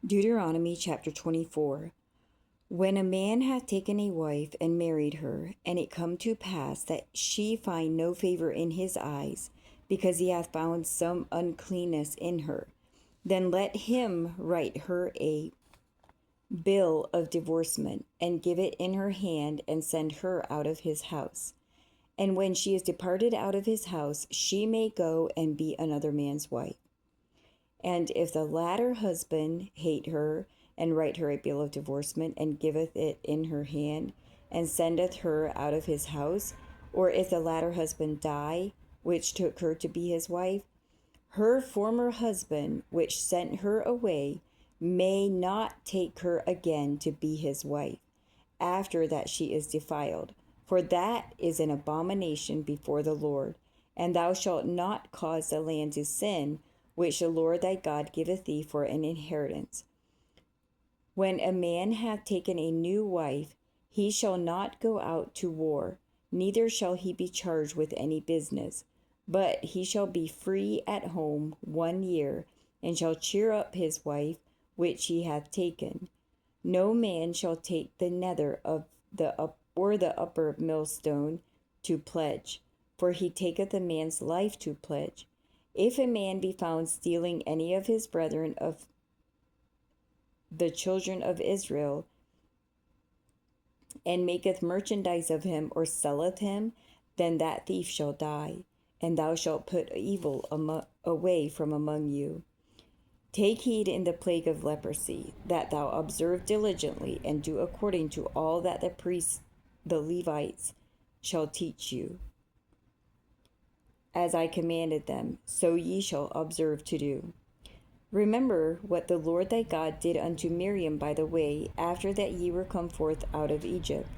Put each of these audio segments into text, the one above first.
Deuteronomy chapter 24. When a man hath taken a wife and married her, and it come to pass that she find no favor in his eyes, because he hath found some uncleanness in her, then let him write her a bill of divorcement, and give it in her hand, and send her out of his house. And when she is departed out of his house, she may go and be another man's wife. And if the latter husband hate her, and write her a bill of divorcement, and giveth it in her hand, and sendeth her out of his house, or if the latter husband die, which took her to be his wife, her former husband, which sent her away, may not take her again to be his wife, after that she is defiled, for that is an abomination before the Lord. And thou shalt not cause the land to sin, which the Lord thy God giveth thee for an inheritance. When a man hath taken a new wife, he shall not go out to war, neither shall he be charged with any business, but he shall be free at home 1 year, and shall cheer up his wife which he hath taken. No man shall take the nether of the upper millstone to pledge, for he taketh a man's life to pledge. If a man be found stealing any of his brethren of the children of Israel, and maketh merchandise of him, or selleth him, then that thief shall die, and thou shalt put evil away from among you. Take heed in the plague of leprosy, that thou observe diligently, and do according to all that the priests, the Levites, shall teach you. As I commanded them, so ye shall observe to do. Remember what the Lord thy God did unto Miriam by the way, after that ye were come forth out of Egypt.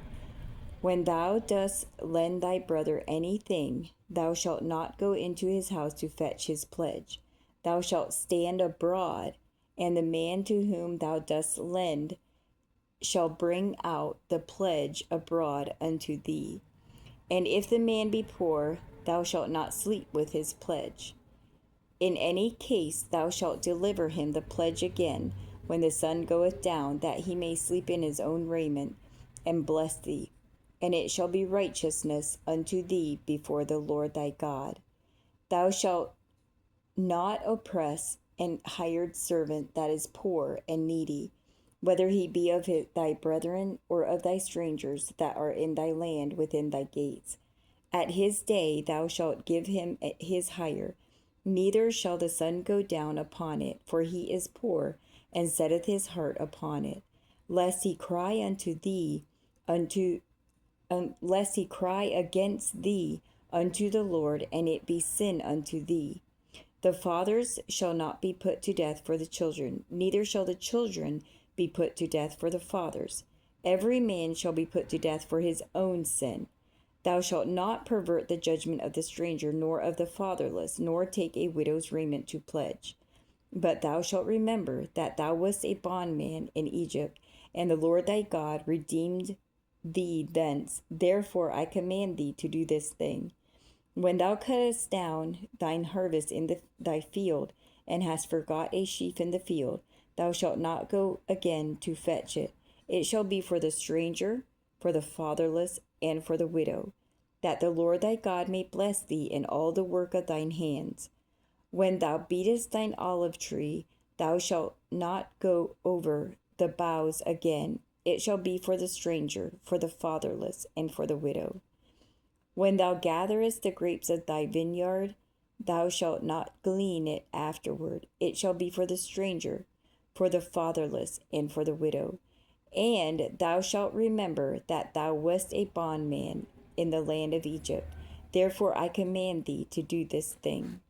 When thou dost lend thy brother anything, thou shalt not go into his house to fetch his pledge. Thou shalt stand abroad, and the man to whom thou dost lend shall bring out the pledge abroad unto thee. And if the man be poor, thou shalt not sleep with his pledge. In any case thou shalt deliver him the pledge again when the sun goeth down, that he may sleep in his own raiment, and bless thee. And it shall be righteousness unto thee before the Lord thy God. Thou shalt not oppress an hired servant that is poor and needy, whether he be of thy brethren or of thy strangers that are in thy land within thy gates. At his day thou shalt give him his hire, neither shall the sun go down upon it, for he is poor, and setteth his heart upon it, lest he cry against thee unto the Lord, and it be sin unto thee. The fathers shall not be put to death for the children, neither shall the children be put to death for the fathers. Every man shall be put to death for his own sin. Thou shalt not pervert the judgment of the stranger, nor of the fatherless, nor take a widow's raiment to pledge. But thou shalt remember that thou wast a bondman in Egypt, and the Lord thy God redeemed thee thence. Therefore I command thee to do this thing. When thou cuttest down thine harvest in thy field, and hast forgot a sheaf in the field, thou shalt not go again to fetch it. It shall be for the stranger, for the fatherless, and for the widow, that the Lord thy God may bless thee in all the work of thine hands. When thou beatest thine olive tree, thou shalt not go over the boughs again. It shall be for the stranger, for the fatherless, and for the widow. When thou gatherest the grapes of thy vineyard, thou shalt not glean it afterward. It shall be for the stranger, for the fatherless, and for the widow. And thou shalt remember that thou wast a bondman in the land of Egypt. Therefore I command thee to do this thing.